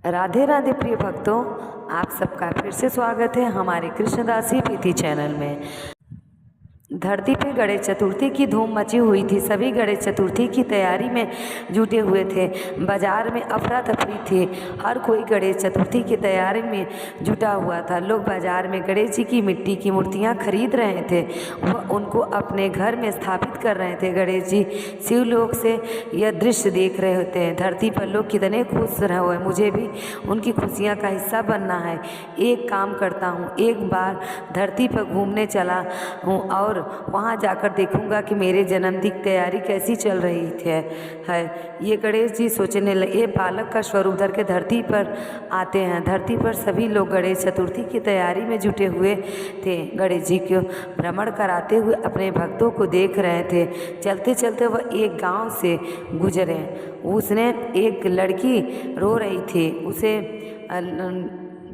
राधे राधे प्रिय भक्तों, आप सबका फिर से स्वागत है हमारे कृष्णदासी प्रीति चैनल में। धरती पे गणेश चतुर्थी की धूम मची हुई थी। सभी गणेश चतुर्थी की तैयारी में जुटे हुए थे। बाजार में अफरा तफरी थी। हर कोई गणेश चतुर्थी की तैयारी में जुटा हुआ था। लोग बाजार में गणेश जी की मिट्टी की मूर्तियां खरीद रहे थे, वह उनको अपने घर में स्थापित कर रहे थे। गणेश जी शिवलोक से यह दृश्य देख रहे होते हैं। धरती पर लोग कितने खुश रहे हुए, मुझे भी उनकी खुशियाँ का हिस्सा बनना है। एक काम करता हूँ, एक बार धरती पर घूमने चला हूँ और वहाँ जाकर देखूंगा कि मेरे जन्मदिन की तैयारी कैसी चल रही है। ये गणेश जी सोचने लगे। ये बालक का स्वरूप धर के धरती पर आते हैं। धरती पर सभी लोग गणेश चतुर्थी की तैयारी में जुटे हुए थे। गणेश जी को भ्रमण कराते हुए अपने भक्तों को देख रहे थे। चलते चलते वह एक गांव से गुजरे। उसने एक लड़की रो रही थी। उसे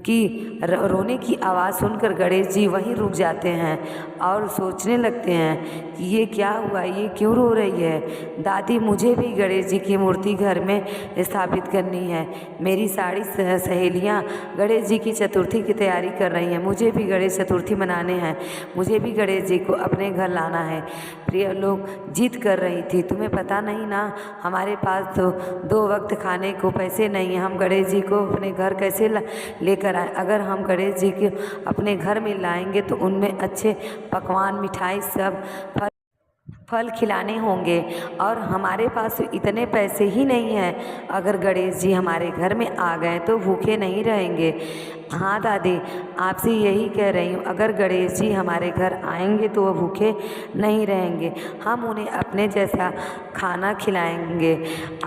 कि रोने की आवाज़ सुनकर गणेश जी वहीं रुक जाते हैं और सोचने लगते हैं कि ये क्या हुआ, ये क्यों रो रही है। दादी, मुझे भी गणेश जी की मूर्ति घर में स्थापित करनी है। मेरी सारी सहेलियां गणेश जी की चतुर्थी की तैयारी कर रही हैं। मुझे भी गणेश चतुर्थी मनाने हैं। मुझे भी गणेश जी को अपने घर लाना है। प्रिय लोग जिद कर रही थी, तुम्हें पता नहीं ना, हमारे पास तो 2 वक्त खाने को पैसे नहीं हैं। हम गणेश जी को अपने घर कैसे लेकर आए। अगर हम गणेश जी को अपने घर में लाएंगे तो उनमें अच्छे पकवान, मिठाई, सब फल खिलाने होंगे और हमारे पास तो इतने पैसे ही नहीं हैं। अगर गणेश जी हमारे घर में आ गए तो भूखे नहीं रहेंगे। हाँ दादी, आपसे यही कह रही हूँ, अगर गणेश जी हमारे घर आएंगे तो वह भूखे नहीं रहेंगे। हम उन्हें अपने जैसा खाना खिलाएंगे।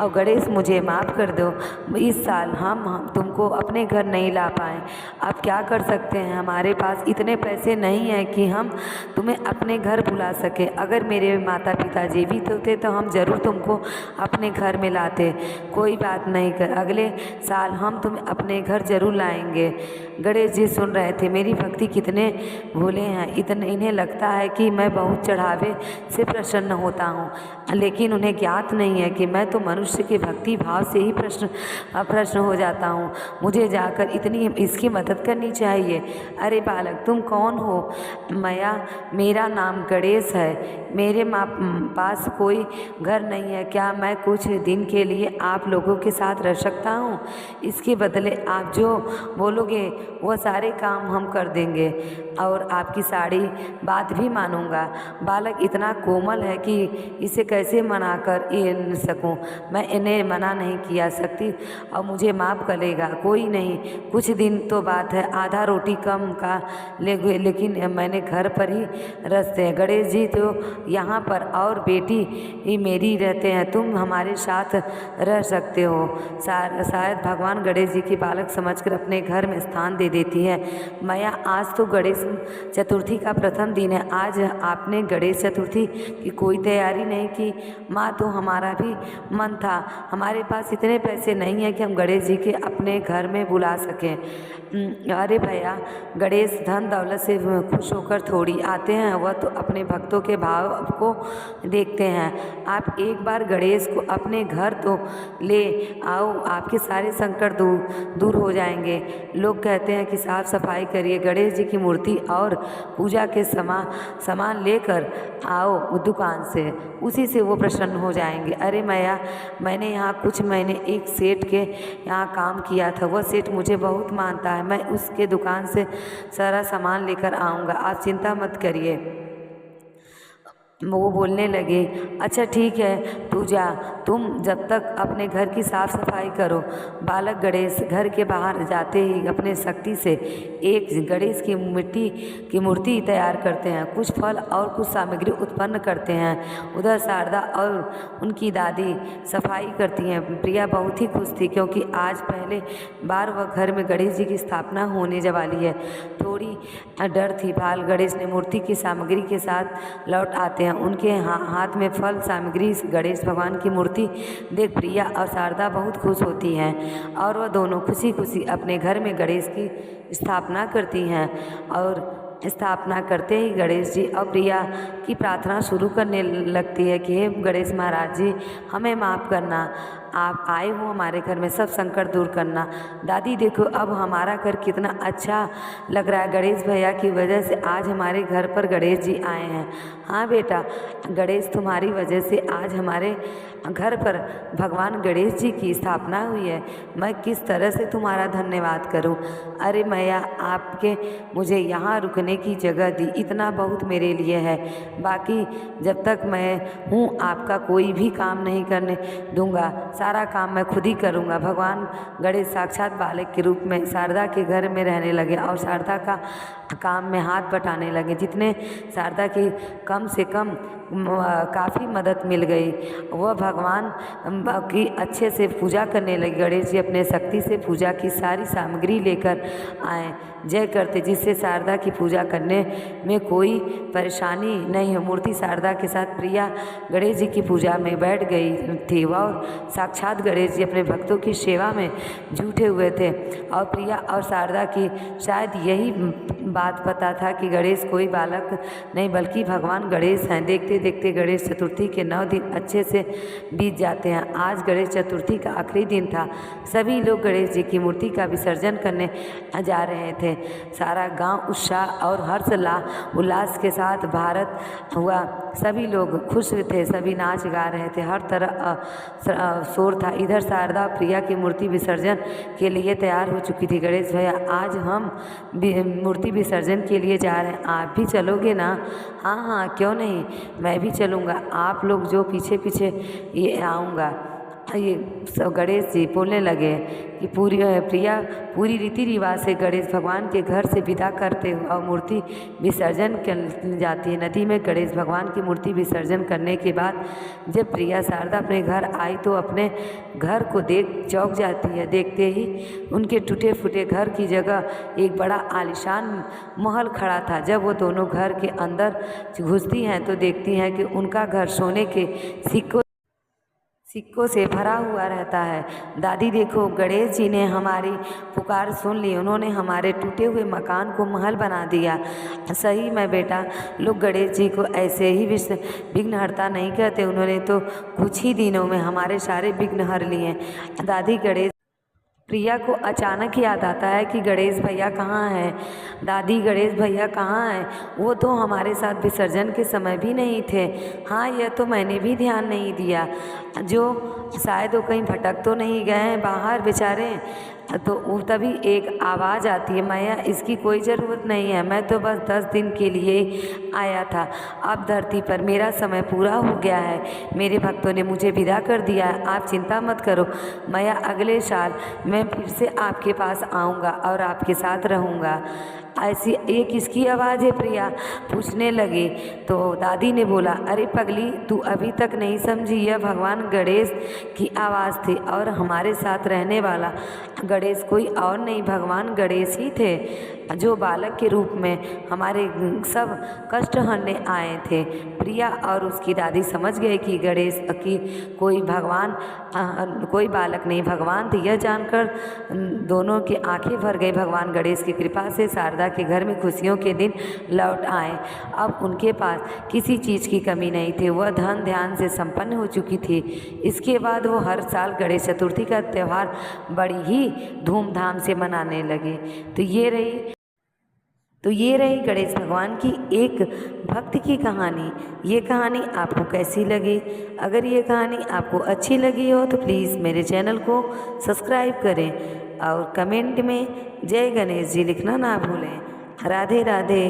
और गणेश, मुझे माफ़ कर दो, इस साल हम तुमको अपने घर नहीं ला पाए। अब क्या कर सकते हैं, हमारे पास इतने पैसे नहीं हैं कि हम तुम्हें अपने घर बुला सके। अगर मेरे माता पिता जीवित होते तो हम ज़रूर तुमको अपने घर में लाते। कोई बात नहीं कर, अगले साल हम तुम्हें अपने घर ज़रूर लाएंगे। गणेश जी सुन रहे थे। मेरी भक्ति कितने भोले हैं। इन्हें लगता है कि मैं बहुत चढ़ावे से प्रसन्न होता हूँ, लेकिन उन्हें ज्ञात नहीं है कि मैं तो मनुष्य के भक्ति भाव से ही प्रश्न हो जाता हूँ। मुझे जाकर इसकी मदद करनी चाहिए। अरे बालक, तुम कौन हो? मेरा नाम गणेश है। मेरे पास कोई घर नहीं है। क्या मैं कुछ दिन के लिए आप लोगों के साथ रह सकता हूँ? इसके बदले आप जो बोलोगे वह सारे काम हम कर देंगे और आपकी सारी बात भी मानूंगा। बालक इतना कोमल है कि इसे कैसे मना कर सकूं। मैं इन्हें मना नहीं किया सकती और मुझे माफ़ करेगा। कोई नहीं, कुछ दिन तो बात है, आधा रोटी कम का लेकिन मैंने घर पर ही रखते हैं। गणेश जी तो यहाँ पर और बेटी ही मेरी रहते हैं। तुम हमारे साथ रह सकते हो। शायद भगवान गणेश जी की बालक समझकर अपने घर में स्थान दे देती है। मैया, आज तो गणेश चतुर्थी का प्रथम दिन है। आज आपने गणेश चतुर्थी की कोई तैयारी नहीं की। माँ, तो हमारा भी मन था। हमारे पास इतने पैसे नहीं हैं कि हम गणेश जी के अपने घर में बुला सकें। अरे भैया, गणेश धन दौलत से खुश होकर थोड़ी आते हैं, वह तो अपने भक्तों के भाव को देखते हैं। आप एक बार गणेश को अपने घर तो ले आओ, आपके सारे संकट दूर हो जाएंगे। लोग कहते हैं कि साफ सफाई करिए, गणेश जी की मूर्ति और पूजा के सामान लेकर आओ दुकान से, उसी से वो प्रसन्न हो जाएंगे। अरे मैया, मैंने यहाँ कुछ महीने एक सेठ के यहाँ काम किया था। वह सेठ मुझे बहुत मानता है। मैं उसके दुकान से सारा सामान लेकर आऊँगा, आप चिंता मत करिए। वो बोलने लगे, अच्छा ठीक है, तू जा, तुम जब तक अपने घर की साफ सफाई करो। बालक गणेश घर के बाहर जाते ही अपने शक्ति से एक गणेश की मिट्टी की मूर्ति तैयार करते हैं। कुछ फल और कुछ सामग्री उत्पन्न करते हैं। उधर शारदा और उनकी दादी सफाई करती हैं। प्रिया बहुत ही खुश थी क्योंकि आज पहले बार वह घर में गणेश जी की स्थापना होने वाली है। थोड़ी डर थी। बाल गणेश ने मूर्ति की सामग्री के साथ लौट आते हैं। उनके हाथ में फल सामग्री गणेश भगवान की मूर्ति देख प्रिया और शारदा बहुत खुश होती हैं और वह दोनों खुशी खुशी अपने घर में गणेश की स्थापना करती हैं। और स्थापना करते ही गणेश जी और प्रिया की प्रार्थना शुरू करने लगती है कि हे गणेश महाराज जी, हमें माफ़ करना। आप आए हो हमारे घर में सब संकट दूर करना। दादी देखो अब हमारा घर कितना अच्छा लग रहा है, गणेश भैया की वजह से आज हमारे घर पर गणेश जी आए हैं। हाँ बेटा, गणेश तुम्हारी वजह से आज हमारे घर पर भगवान गणेश जी की स्थापना हुई है। मैं किस तरह से तुम्हारा धन्यवाद करूं। अरे मैया, आपके मुझे यहाँ रुकने की जगह दी, इतना बहुत मेरे लिए है। बाकी जब तक मैं हूँ आपका कोई भी काम नहीं करने दूंगा, सारा काम मैं खुद ही करूँगा। भगवान गणेश साक्षात बालक के रूप में शारदा के घर में रहने लगे और शारदा का काम में हाथ बटाने लगे। जितने शारदा की कम से कम काफ़ी मदद मिल गई। वह भगवान की अच्छे से पूजा करने लगे। गणेश जी अपने शक्ति से पूजा की सारी सामग्री लेकर आए, जय करते, जिससे शारदा की पूजा करने में कोई परेशानी नहीं हो। मूर्ति शारदा के साथ प्रिया गणेश जी की पूजा में बैठ गई थी। वह साक्षात गणेश जी अपने भक्तों की सेवा में जुटे हुए थे और प्रिया और शारदा की शायद यही बात पता था कि गणेश कोई बालक नहीं बल्कि भगवान गणेश हैं। देखते देखते गणेश चतुर्थी के 9 दिन अच्छे से बीत जाते हैं। आज गणेश चतुर्थी का आखिरी दिन था। सभी लोग गणेश जी की मूर्ति का विसर्जन करने जा रहे थे। सारा गांव उत्साह और हर्ष उल्लास के साथ भारत हुआ। सभी लोग खुश थे, सभी नाच गा रहे थे, हर तरह शोर था। इधर शारदा प्रिया की मूर्ति विसर्जन के लिए तैयार हो चुकी थी। गणेश भैया, आज हम मूर्ति विसर्जन के लिए जा रहे हैं, आप भी चलोगे ना? हाँ हाँ, क्यों नहीं, मैं भी चलूँगा। आप लोग जो पीछे पीछे ये आऊँगा। ये सब गणेश जी बोलने लगे कि प्रिया पूरी रीति रिवाज से गणेश भगवान के घर से विदा करते हुए और मूर्ति विसर्जन कर जाती है। नदी में गणेश भगवान की मूर्ति विसर्जन करने के बाद जब प्रिया शारदा अपने घर आई तो अपने घर को देख चौंक जाती है। देखते ही उनके टूटे फूटे घर की जगह एक बड़ा आलीशान महल खड़ा था। जब वो दोनों घर के अंदर घुसती हैं तो देखती हैं कि उनका घर सोने के सिक्कों से भरा हुआ रहता है। दादी देखो, गणेश जी ने हमारी पुकार सुन ली, उन्होंने हमारे टूटे हुए मकान को महल बना दिया। सही में बेटा, लोग गणेश जी को ऐसे ही विघ्नहर्ता नहीं कहते, उन्होंने तो कुछ ही दिनों में हमारे सारे विघ्न हर लिए। दादी, प्रिया को अचानक याद आता है कि गणेश भैया कहाँ हैं। दादी, गणेश भैया कहाँ हैं? वो तो हमारे साथ विसर्जन के समय भी नहीं थे। हाँ, यह तो मैंने भी ध्यान नहीं दिया। जो शायद वो कहीं भटक तो नहीं गए हैं बाहर बेचारे। तो तभी एक आवाज़ आती है, मैया इसकी कोई ज़रूरत नहीं है, मैं तो बस 10 दिन के लिए आया था। अब धरती पर मेरा समय पूरा हो गया है, मेरे भक्तों ने मुझे विदा कर दिया है। आप चिंता मत करो, मैया अगले साल मैं फिर से आपके पास आऊँगा और आपके साथ रहूँगा। ऐसी ये किसकी आवाज़ है? प्रिया पूछने लगी तो दादी ने बोला, अरे पगली, तू अभी तक नहीं समझी, यह भगवान गणेश की आवाज़ थी और हमारे साथ रहने वाला गणेश कोई और नहीं, भगवान गणेश ही थे जो बालक के रूप में हमारे सब कष्ट हरने आए थे। प्रिया और उसकी दादी समझ गए कि गणेश की कोई बालक नहीं, भगवान थे। यह जानकर दोनों की आंखें भर गई। भगवान गणेश की कृपा से शारदा के घर में खुशियों के दिन लौट आए। अब उनके पास किसी चीज़ की कमी नहीं थी, वह धन ध्यान से संपन्न हो चुकी थी। इसके बाद वो हर साल गणेश चतुर्थी का त्यौहार बड़ी ही धूमधाम से मनाने लगे। तो ये रही गणेश भगवान की एक भक्त की कहानी। ये कहानी आपको कैसी लगी? अगर ये कहानी आपको अच्छी लगी हो तो प्लीज़ मेरे चैनल को सब्सक्राइब करें और कमेंट में जय गणेश जी लिखना ना भूलें। राधे राधे।